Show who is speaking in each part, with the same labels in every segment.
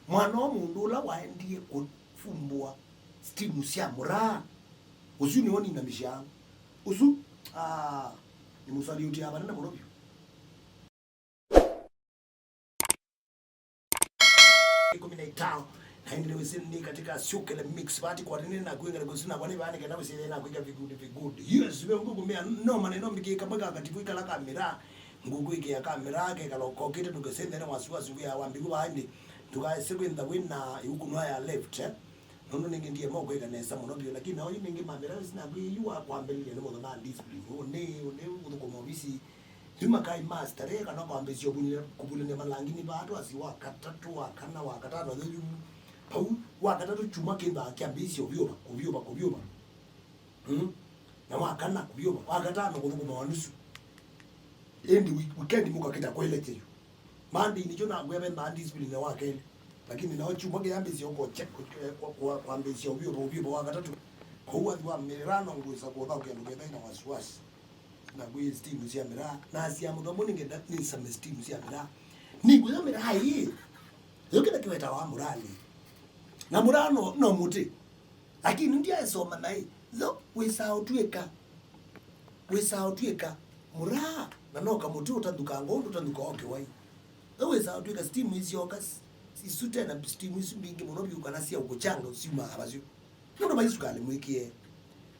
Speaker 1: mwana wa mundu la waendie kufumbua stimu cia Murang'a usu ni woni na misha usu ni musali uti aba na murobi ikominaitao haindi wesini katika shukele mix party kwa nini na kuinga kusina kwa nini bani kana wesini na kuinga vigudi yes we ngugu mea no maneno mbiki kama katifu ikala kamera ngugu iki ya kamera ke kala kokite tukesende na wasiwasi ya wambigu bahindi tukasiku in the win na yukunwa ya left nono ningi ndiye moko ikanesa monobio lakini nayo ningi mamera sina kuyua kwambelile no modo na discipline one udukomobisi Tuma kai master kana kwambezio kubulene malangini bado asiwa katatu wakana wakatano ndio pau wakatatu chuma kenda kiambizio kubyoba na wakana kubyoba wakatano kudukuma wanusu endi weekend muka kita kwelete mandi ni jona gwebe mandi discipline na wakele lakini na chuma kiambizio ko check kwa kwambezio kubyoba wakatatu kwa mirano nguza kwa kwa ngeda ina wasiwasi na gwe steam cia mira na cia muthomo ningenda ni some steam cia mira ni gwe mira hai yokenda kiweta wa murali na murano no muti lakini ndia soma nai zo wisa utweka mura na no kamuti utanduka ngondo utanduka oke wai zo wisa utweka steam icio kas isute na steam icio bingi muno biuka cia uguchanga usima abazio ndo baisukale mwikie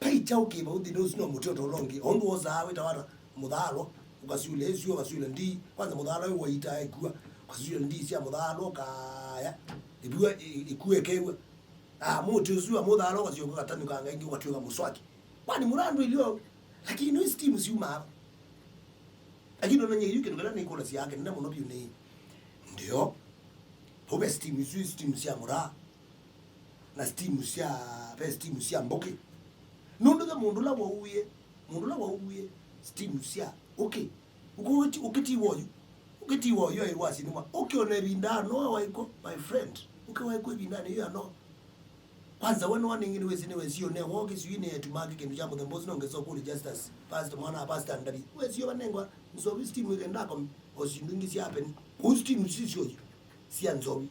Speaker 1: Taita ukiba uthi dozi no muti otolongi ondu ozawe tawara mudhalo ukasiule ezio ukasiule ndi kwanza mudhalo we waita ikua ukasiule ndi cia mudhalo kaya ibua ikuekewe muti uzua mudhalo ukasiule katani kanga ingi ukatweka muswaki kwani murandu ilio lakini no steam siuma lakini onanye yuke ndogala ni kola cia yake nda muno bi ni ndio hobe steam cia Murang'a na steam cia Mboki Nundu the mundu la wauye steam cia okay ukiti woyo yo irwasi nima okay one binda no waiko my friend okay waiko binda ni yo no kwanza wano waningini wezio ne woge siyo ne tumage kindu jambo the boss no ngeso kuli justice past mwana past ndari wezio banengwa nzo steam wegenda ko osindungi cia happen ku steam sio cia nzobi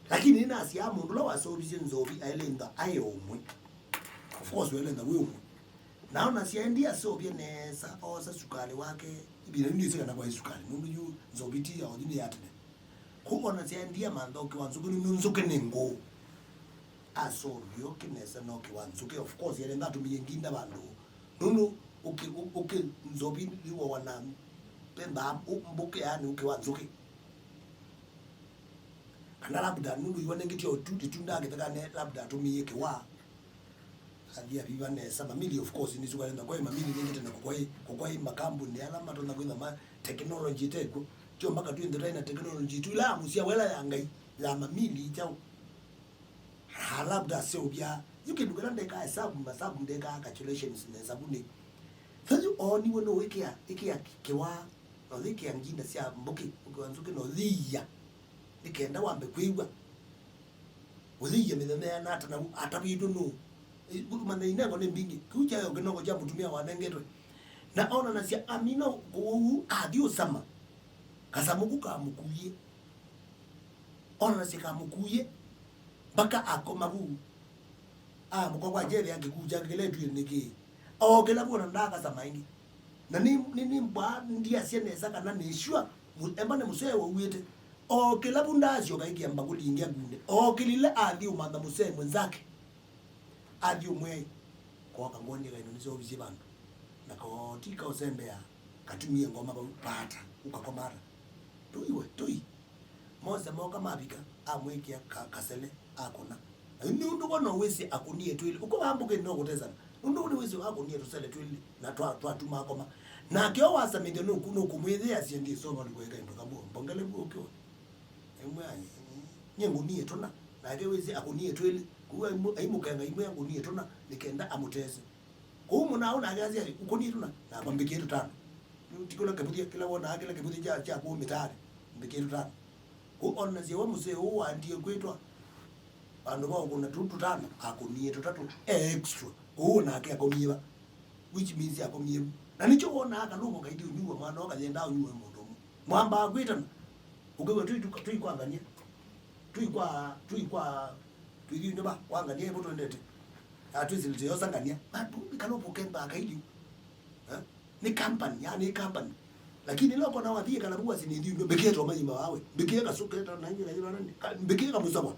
Speaker 1: lakini ina cia mundu la wasobije nzobi ailenda ayomwe of course wewe na wewe naona siendia so bienesa osa sukali wake ibira ndi sika na kwa sukali mundu yu nzobiti ya odini yatne kuona siendia mando kiwanzuku ni nzuke nengo aso byo kinesa no kiwanzuke of course yele ngatu miyenginda bandu nunu uke nzobi liwo wana pemba mbuke yani ukiwanzuke kana labda nunu yone ngityo tutunda kitakane labda tumiye kiwa adia bibane sama mili of course nizuka nenda kwa mamili nyingine na kwa makambu ni alama tona kwa ma technology teko jo mpaka tu ndio na technology tu la musia wela yangai la mamili chao halabda sio bia yuke dukana ndeka hesabu masabu ndeka calculations na sabuni sasa oni wono wiki ya kiwa no wiki ya njinda sia Mboki ukiwanzuke no liya nikenda wambe kuigwa uliye midhana na hata atabidu no mana inango ne mbingi kuja yo kinoko jambo tumia wanengetwe na ona na sia amino ku adio sama kasamuku kamukuye ona na sia kamukuye baka akomabu mukokwa jere yake kuja keletu niki kela bona ndaka samaingi na ni mba ndia sia neza kana nishwa embane musee wa uyete kela bundazi yokaiki amba kulingia gune kelile adio manda musee mwenzake adio mwe kwa kangondi kaino nizo bizibantu nakotika osembea katumie ngoma bapata ukakomara toi moza moka mabika amweki kasele akona nundu kono wese akunie twili uko bambuke no kutezana nundu wese akunie tusele twili na twa tuma koma na kyo wasa mende no kuno kumweze asiendi soma likweka ndo kabo mbongele ukyo emwe nyengunie tona na ke wese akunie twili kuwa aimukanga imwe yangu nie tona nikenda amuteze ko muna ona agazi ukoni tona na kwambike yetu tano tikola kabudia kila wona akela kabudia cha ko Mitaani mbike yetu tano ko ona zewa muse o andie kwetwa ando ba kuna tutu tano akunie tutatu extra ko na ake akomiba which means akomiba na nicho ona aka lumo kaidi unyuwa mwana wakazenda unyuwa mondo mwamba akwita ugewe tu kwangania tuigine ba wanganie boto ndete atwizilite yosangania bado kanopo kemba akaidi ni company yani company lakini loko na wathie kana bua sinidi ndo beketo mayima wawe bekeka soketa na ngira yona nani bekeka musabwa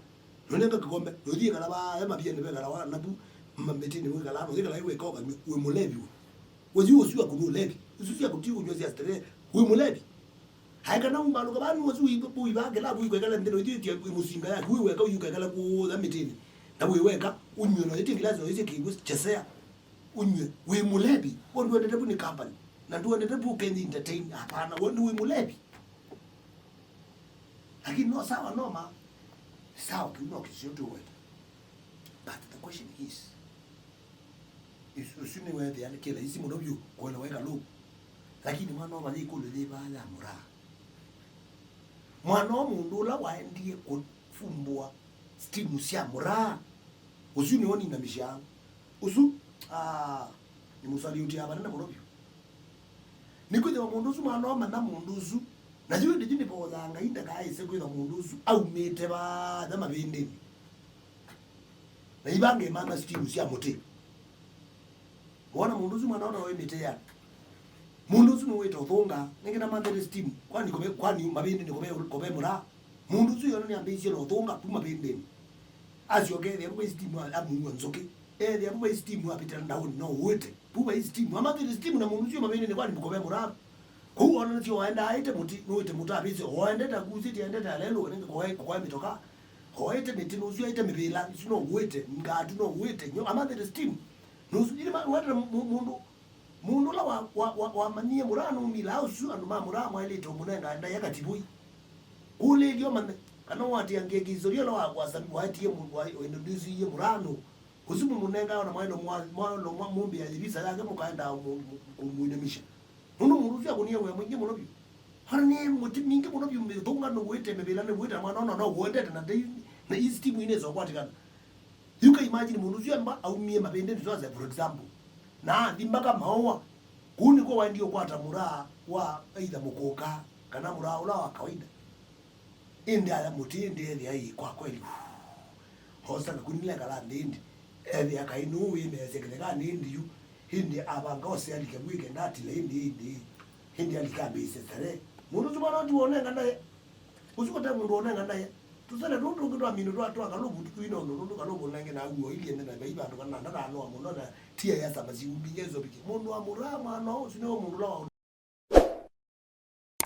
Speaker 1: nonenga kikombe nothie kana ba ema bia ne bekala wa nabu mambetini we kala no thikala iwe koga we mulebi wozi usiwa kunulebi usiwa kutiu nyozi astere we mulebi haikana umbalo kabani wozi uibu bagela bu kwekala ndeno ithie musinga ya we weka uyukala ku za mitini na we weka unywe no ithie glazo ithie kibu chesea unywe we mulebi wondo ndete bu ni company na ndio ndete bu kendi entertain hapana wondo we mulebi lakini no sawa noma sawa kino kishoto wewe but the question is usuni wewe yani kila hizi mnobyo kwa weka lo lakini mwana wa mali kule le bala mura mwana wa mundu la waendie kufumbua stimu sia mura usuni woni na misha usu ni musaliuti aba na mnobyo nikuje wa mundu su mwana wa mana mundu su na jiwe ndijini po zanga inda kaise kwa mundu su au mete ba da mabende na ibange mama stimu sia mote wana munduzu mwana wana wewe mitea munduzu ni weto thonga ningina mandere steam kwani mabende ni kobe mura munduzu yono ni ambe Isiolo thonga puma bende aziyogere yabo steam amu nzoke yabo steam apita down no wote puma steam amabende steam na munduzu mabende ni kwani kobe mura ko wana nti waenda aite muti noite mutabize waenda ta kuziti enda ta lelo ninge kwa mitoka hoete mitinuzu aite mibila sino wote ngatu no wote nyo amabende steam nusu ile watu mundu la wa manie murano mila usu anu ma muramo ile to munenga nda yakatibui kule ilio mane kana wati yangegizoria la wasabi wati ye introduce ye murano kuzimu munenga na mwailo mumbi ya libisa yake mukaenda kumuinemisha nuno muruzi akunia we mwingi munobi harani muti mingi munobi mthunga no wete mebela ne wete mwana no wende na hii steam inezo kwatikana. You can imagine munuzu amba au mie mabende nzoza for example. Na ndimbaka maowa kuni kwa ndio kwata mura wa aidha mukoka kana mura ula wa kawaida. Indi ala mutindi eli ai kwa kweli. Hosa kunile kala ndindi. Eli akainu ime sekeka ndindi yu. Hindi abangose alike weekend atile hindi alikabe sesere. Munuzu bana tuone nganaye. Usikote mundu one nganaye. Tusale ndo ndo amino ndo atwa kalobu tuino ndo kalobu nange na uwo ili ende na baiba ndo kana ndana no amuno na tia ya sabazi ubinyezo biki mundu amurama no sino mundu la